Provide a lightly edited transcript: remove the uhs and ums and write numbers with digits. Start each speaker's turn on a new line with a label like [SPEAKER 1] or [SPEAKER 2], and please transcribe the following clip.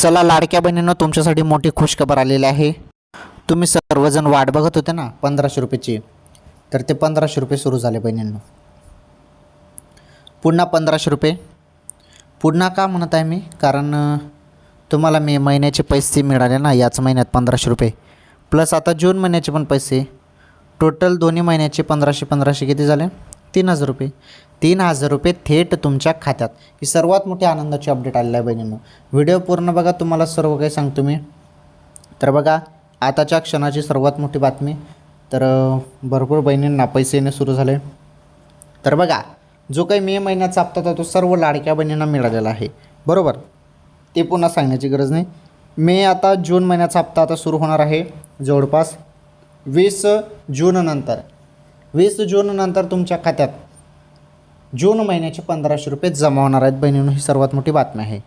[SPEAKER 1] चला लाडक्या बहिणींनो, तुमच्यासाठी मोठी खुशखबर आलेली आहे। तुम्ही सर्वजण वाट बघत होते ना 1500 रुपयाची, तर ते 1500 रुपये सुरू झाले बहिणींनो। पुन्हा 1500 रुपये। पुन्हा का म्हणत आहे मी, कारण तुम्हाला मे महिन्याचे पैसे मिळाले ना याच महिन्यात 1500 रुपये, प्लस आता जून महिन्याचे पण पैसे, टोटल दोन्ही महिन्याचे 1500 किती झाले, 3000 रुपये। 3000 रुपये थेट तुमच्या खात्यात। ही सर्वात मोठी आनंदाची अपडेट आलेली आहे बहिणींनो। व्हिडिओ पूर्ण बघा, तुम्हाला सर्व काही सांगतो मी। तर बघा, आताच्या क्षणाची सर्वात मोठी बातमी, तर भरपूर बहिणींना पैसे येणे सुरू झाले। तर बघा, जो काही मे महिन्याचा हप्ता होता तो सर्व लाडक्या बहिणींना मिळालेला आहे, बरोबर। ते पुन्हा सांगण्याची गरज नाही। आता जून महिन्याचा हप्ता आता सुरू होणार आहे जवळपास 20 जून नंतर। 20 जून नंतर तुमच्या खात्यात जून महिन्याचे 1500 रुपये जमा होणार आहेत बहिणींनो। ही सर्वात मोठी बातमी आहे।